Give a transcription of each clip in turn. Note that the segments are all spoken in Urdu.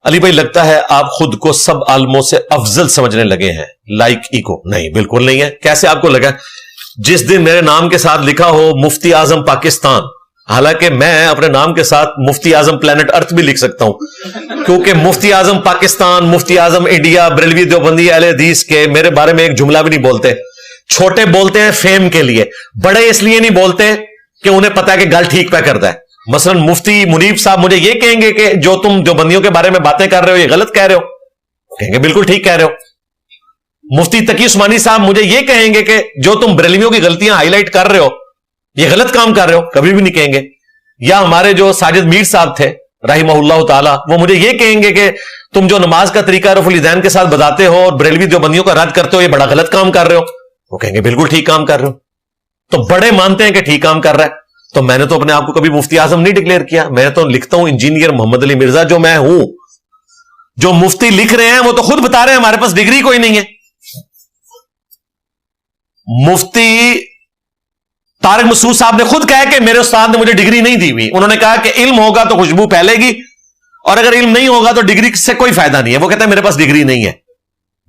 علی بھائی لگتا ہے آپ خود کو سب عالموں سے افضل سمجھنے لگے ہیں، لائک ایگو؟ نہیں، بالکل نہیں ہے۔ کیسے آپ کو لگا؟ جس دن میرے نام کے ساتھ لکھا ہو مفتی اعظم پاکستان، حالانکہ میں اپنے نام کے ساتھ مفتی اعظم پلانٹ ارتھ بھی لکھ سکتا ہوں، کیونکہ مفتی اعظم پاکستان، مفتی اعظم انڈیا، بریلوی دیوبندی اہل حدیث کے میرے بارے میں ایک جملہ بھی نہیں بولتے۔ چھوٹے بولتے ہیں فیم کے لیے، بڑے اس لیے نہیں بولتے کہ انہیں پتا ہے کہ گل ٹھیک پہ کرتا ہے۔ مثلا مفتی منیب صاحب مجھے یہ کہیں گے کہ جو تم دیوبندیوں کے بارے میں باتیں کر رہے ہو یہ غلط کہہ رہے ہو، کہیں گے بالکل ٹھیک کہہ رہے ہو۔ مفتی تقی عثمانی صاحب مجھے یہ کہیں گے کہ جو تم بریلویوں کی غلطیاں ہائی لائٹ کر رہے ہو یہ غلط کام کر رہے ہو، کبھی بھی نہیں کہیں گے۔ یا ہمارے جو ساجد میر صاحب تھے رحمہ اللہ تعالی، وہ مجھے یہ کہیں گے کہ تم جو نماز کا طریقہ رفع الیدین کے ساتھ بتاتے ہو اور بریلوی دیوبندیوں کا رد کرتے ہو یہ بڑا غلط کام کر رہے ہو، وہ کہیں گے بالکل ٹھیک کام کر رہے ہو۔ تو بڑے مانتے ہیں کہ ٹھیک کام کر رہا ہے۔ تو میں نے تو اپنے آپ کو کبھی مفتی اعظم نہیں ڈکلیئر کیا، میں تو لکھتا ہوں انجینئر محمد علی مرزا جو میں ہوں۔ جو مفتی لکھ رہے ہیں وہ تو خود بتا رہے ہیں ہمارے پاس ڈگری کوئی نہیں ہے۔ مفتی طارق مسعود صاحب نے خود کہا کہ میرے استاد نے مجھے ڈگری نہیں دی ہوئی، انہوں نے کہا کہ علم ہوگا تو خوشبو پھیلے گی اور اگر علم نہیں ہوگا تو ڈگری سے کوئی فائدہ نہیں ہے۔ وہ کہتے ہیں میرے پاس ڈگری نہیں ہے،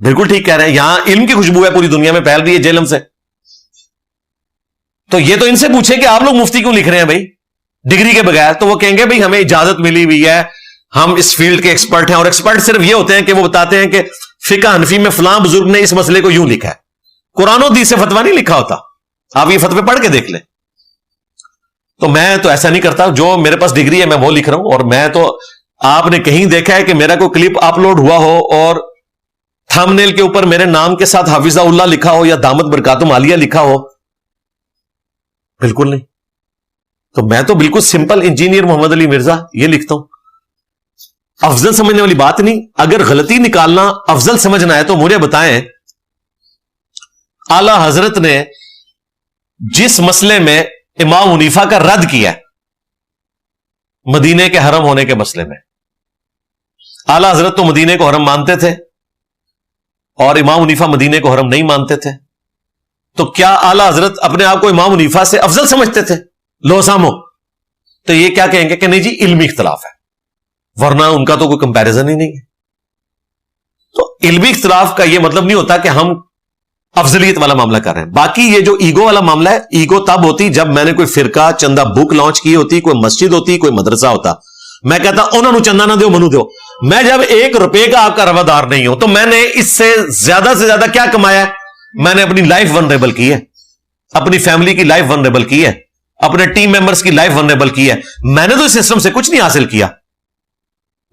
بالکل ٹھیک کہہ رہے ہیں، یہاں علم کی خوشبو ہے پوری دنیا میں پھیل رہی ہے جہلم سے۔ تو یہ تو ان سے پوچھیں کہ آپ لوگ مفتی کیوں لکھ رہے ہیں بھائی ڈگری کے بغیر؟ تو وہ کہیں گے بھائی ہمیں اجازت ملی ہوئی ہے، ہم اس فیلڈ کے ایکسپرٹ ہیں، اور ایکسپرٹ صرف یہ ہوتے ہیں کہ وہ بتاتے ہیں کہ فقہ حنفی میں فلاں بزرگ نے اس مسئلے کو یوں لکھا ہے، قرآن و حدیث سے فتویٰ نہیں لکھا ہوتا، آپ یہ فتوے پڑھ کے دیکھ لیں۔ تو میں تو ایسا نہیں کرتا، جو میرے پاس ڈگری ہے میں وہ لکھ رہا ہوں۔ اور میں تو آپ نے کہیں دیکھا ہے کہ میرا کوئی کلپ اپلوڈ ہوا ہو اور تھمبنیل کے اوپر میرے نام کے ساتھ حافظہ اللہ لکھا ہو یا دامت برکاتہم عالیہ لکھا ہو؟ بالکل نہیں۔ تو میں تو بالکل سمپل انجینئر محمد علی مرزا یہ لکھتا ہوں۔ افضل سمجھنے والی بات نہیں۔ اگر غلطی نکالنا افضل سمجھنا ہے تو مجھے بتائیں اعلی حضرت نے جس مسئلے میں امام حنیفہ کا رد کیا مدینے کے حرم ہونے کے مسئلے میں، اعلی حضرت تو مدینے کو حرم مانتے تھے اور امام حنیفہ مدینے کو حرم نہیں مانتے تھے، تو کیا اعلی حضرت اپنے آپ کو امام حنیفہ سے افضل سمجھتے تھے؟ لو سامو تو یہ کیا کہیں گے کہ نہیں جی علمی اختلاف ہے، ورنہ ان کا تو کوئی کمپیریزن ہی نہیں ہے۔ تو علمی اختلاف کا یہ مطلب نہیں ہوتا کہ ہم افضلیت والا معاملہ کر رہے ہیں۔ باقی یہ جو ایگو والا معاملہ ہے، ایگو تب ہوتی جب میں نے کوئی فرقہ چندہ بک لانچ کی ہوتی، کوئی مسجد ہوتی، کوئی مدرسہ ہوتا، میں کہتا انہوں نے چندہ نہ دیو منو دیو۔ میں جب 1 روپے کا آپ کا روادار نہیں ہوں تو میں نے اس سے زیادہ کیا کمایا ہے؟ میں نے اپنی لائف ونریبل کی ہے، اپنی فیملی کی لائف ونریبل کی ہے، اپنے ٹیم ممبرز کی لائف ونریبل کی ہے۔ میں نے تو اس سسٹم سے کچھ نہیں حاصل کیا،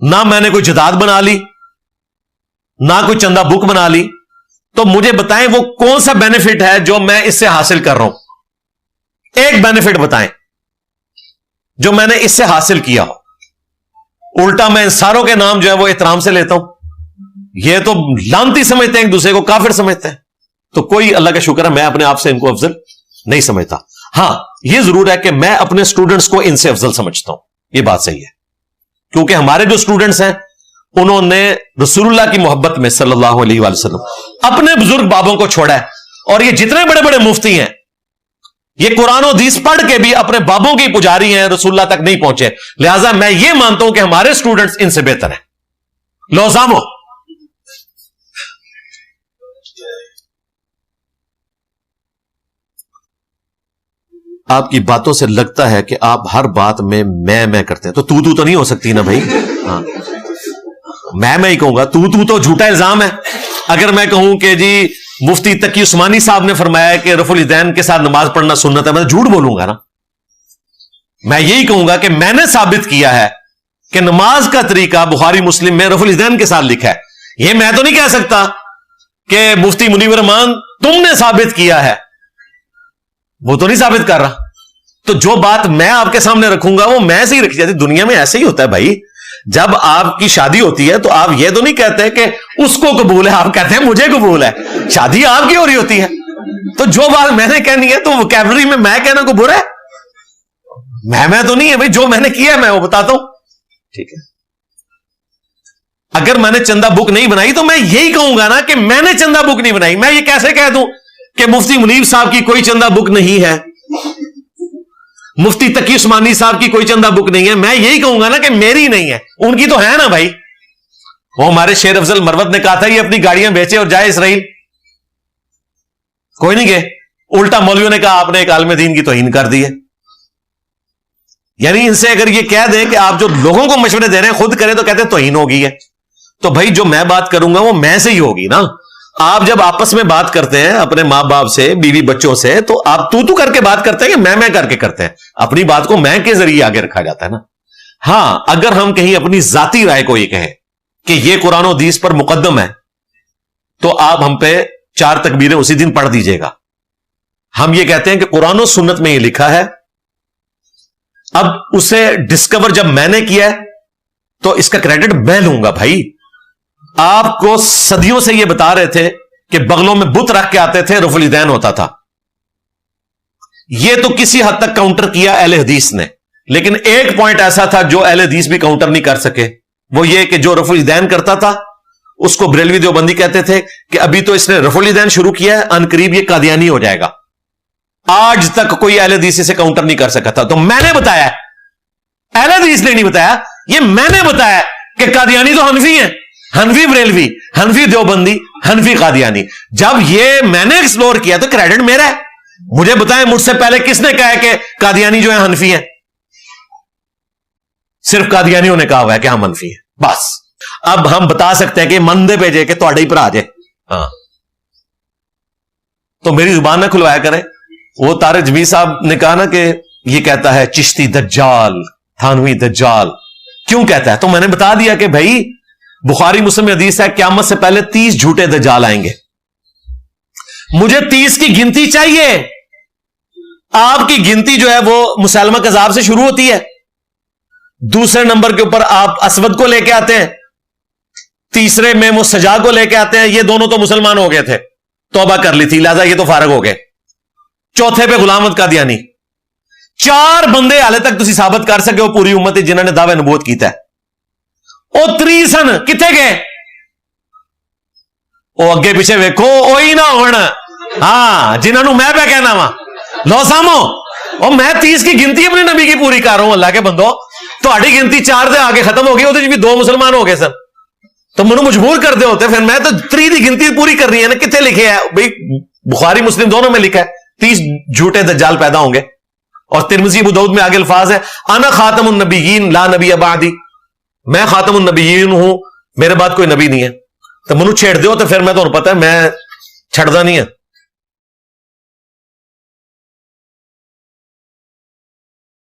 نہ میں نے کوئی جداد بنا لی، نہ کوئی چندہ بک بنا لی۔ تو مجھے بتائیں وہ کون سا بینیفٹ ہے جو میں اس سے حاصل کر رہا ہوں؟ ایک بینیفٹ بتائیں جو میں نے اس سے حاصل کیا ہو۔ الٹا میں ان ساروں کے نام جو ہے وہ احترام سے لیتا ہوں۔ یہ تو لانتی سمجھتے ہیں ایک دوسرے کو، کافر سمجھتے ہیں۔ تو کوئی اللہ کا شکر ہے میں اپنے آپ سے ان کو افضل نہیں سمجھتا۔ ہاں یہ ضرور ہے کہ میں اپنے اسٹوڈنٹس کو ان سے افضل سمجھتا ہوں، یہ بات صحیح ہے، کیونکہ ہمارے جو اسٹوڈنٹس ہیں انہوں نے رسول اللہ کی محبت میں صلی اللہ علیہ وآلہ وسلم اپنے بزرگ بابوں کو چھوڑا ہے۔ اور یہ جتنے بڑے بڑے مفتی ہیں یہ قرآن و حدیث پڑھ کے بھی اپنے بابوں کی پجاری ہیں، رسول اللہ تک نہیں پہنچے۔ لہٰذا میں یہ مانتا ہوں کہ ہمارے اسٹوڈنٹس ان سے بہتر ہیں۔ لو سامو آپ کی باتوں سے لگتا ہے کہ آپ ہر بات میں میں کرتے ہیں، تو نہیں ہو سکتی نا بھائی۔ ہاں میں ہی کہوں گا، تو جھوٹا الزام ہے۔ اگر میں کہوں کہ جی مفتی تقی عثمانی صاحب نے فرمایا کہ رفع الیدین کے ساتھ نماز پڑھنا سنت ہے، میں جھوٹ بولوں گا نا۔ میں یہی کہوں گا کہ میں نے ثابت کیا ہے کہ نماز کا طریقہ بخاری مسلم میں رفع الیدین کے ساتھ لکھا ہے۔ یہ میں تو نہیں کہہ سکتا کہ مفتی منیب الرحمان تم نے ثابت کیا ہے، وہ تو نہیں ثابت کر رہا۔ تو جو بات میں آپ کے سامنے رکھوں گا وہ میں سے ہی رکھی جاتی۔ دنیا میں ایسے ہی ہوتا ہے بھائی، جب آپ کی شادی ہوتی ہے تو آپ یہ تو نہیں کہتے کہ اس کو قبول ہے، آپ کہتے ہیں مجھے قبول ہے۔ شادی آپ کی ہو رہی ہوتی ہے، تو جو بات میں نے کہنی ہے تو ووکیبلری میں کہنا کو برا ہے؟ میں تو نہیں ہے بھائی، جو میں نے کیا ہے میں وہ بتاتا ہوں، ٹھیک ہے۔ اگر میں نے چندہ بک نہیں بنائی تو میں یہی کہوں گا نا کہ میں نے چندہ بک نہیں بنائی۔ میں یہ کیسے کہہ دوں کہ مفتی منیب صاحب کی کوئی چندہ بک نہیں ہے، مفتی تقی عثمانی صاحب کی کوئی چندہ بک نہیں ہے؟ میں یہی کہوں گا نا کہ میری نہیں ہے، ان کی تو ہے نا بھائی۔ وہ ہمارے شیر افضل مروت نے کہا تھا یہ اپنی گاڑیاں بیچے اور جائے اسرائیل، کوئی نہیں گئے. الٹا مولویوں نے کہا آپ نے ایک عالم دین کی توہین کر دی ہے. یعنی ان سے اگر یہ کہہ دیں کہ آپ جو لوگوں کو مشورے دے رہے ہیں خود کریں تو کہتے ہیں توہین ہوگی ہے. تو بھائی جو میں بات کروں گا وہ میں سے ہی ہوگی نا. آپ جب آپس میں بات کرتے ہیں اپنے ماں باپ سے، بیوی بچوں سے، تو آپ تو کر کے بات کرتے ہیں کہ میں کر کے کرتے ہیں. اپنی بات کو میں کے ذریعے آگے رکھا جاتا ہے نا. ہاں اگر ہم کہیں اپنی ذاتی رائے کو یہ کہیں کہ یہ قرآن و حدیث پر مقدم ہے تو آپ ہم پہ 4 تکبیریں اسی دن پڑھ دیجئے گا. ہم یہ کہتے ہیں کہ قرآن و سنت میں یہ لکھا ہے، اب اسے ڈسکور جب میں نے کیا ہے تو اس کا کریڈٹ میں لوں گا. بھائی آپ کو صدیوں سے یہ بتا رہے تھے کہ بغلوں میں بت رکھ کے آتے تھے، رفع الیدین ہوتا تھا. یہ تو کسی حد تک کاؤنٹر کیا اہل حدیث نے، لیکن ایک پوائنٹ ایسا تھا جو اہل حدیث بھی کاؤنٹر نہیں کر سکے، وہ یہ کہ جو رفع الیدین کرتا تھا اس کو بریلوی دیوبندی کہتے تھے کہ ابھی تو اس نے رفع الیدین شروع کیا ہے، ان قریب یہ قادیانی ہو جائے گا. آج تک کوئی اہل حدیث سے کاؤنٹر نہیں کر سکا تھا. تو میں نے بتایا، اہل حدیث نے نہیں بتایا، یہ میں نے بتایا کہ قادیانی تو حنفی ہیں، حنفی بریلوی، حنفی دیوبندی، حنفی قادیانی. جب یہ میں نے ایکسپلور کیا تو کریڈٹ میرا ہے. مجھے بتائیں مجھ سے پہلے کس نے کہا ہے کہ قادیانی جو ہے حنفی ہیں؟ صرف قادیانیوں نے کہا ہوا ہے کہ ہم حنفی ہیں بس. اب ہم بتا سکتے ہیں کہ مندے پہ جائے کہ تھوڑے ہی پر آ جائے. ہاں تو میری زبان نہ کھلوایا کریں. وہ طارق جمیل صاحب نے کہا نا کہ یہ کہتا ہے چشتی دجال، تھانوی دجال. کیوں کہتا ہے؟ تو میں نے بتا دیا کہ بھائی بخاری مسلم حدیث ہے قیامت سے پہلے 30 جھوٹے دجال آئیں گے. مجھے 30 کی گنتی چاہیے. آپ کی گنتی جو ہے وہ مسلمہ کذاب سے شروع ہوتی ہے، دوسرے نمبر کے اوپر آپ اسود کو لے کے آتے ہیں، تیسرے میں وہ سجا کو لے کے آتے ہیں. یہ دونوں تو مسلمان ہو گئے تھے، توبہ کر لی تھی، لہذا یہ تو فارغ ہو گئے. چوتھے پہ غلام احمد قادیانی. 4 بندے حالے تک تسی ثابت کر سکے وہ پوری امت جنہوں نے دعوی نبوت کیتا ہے. او 3 سن کتنے گئے؟ او اگے پیچھے ویکھو اوہی نہ ہونا. ہاں جنہوں میں پہ کہنا وا لو سامو او میں 30 کی گنتی اپنے نبی کی پوری کر رہا ہوں. اللہ کے بندو تہاڈی گنتی 4 دے آگے ختم ہو گئی، وہ بھی 2 مسلمان ہو گئے سن. تو منو مجبور کر دے ہوتے، پھر میں تو 3 کی گنتی پوری کر رہی ہے نا. کتنے لکھے ہے بھائی؟ بخاری مسلم دونوں میں لکھا ہے 30 جھوٹے دجال پیدا ہوں گے. اور ترمذی ابو داؤد میں آگے الفاظ ہے انا خاتم النبیین لا نبی بعدی، میں خاتم النبیین ہوں، میرے بعد کوئی نبی نہیں ہے. تو منو چھیڑ دیو تو پھر میں تو پتہ ہے میں چھڑدا نہیں ہے.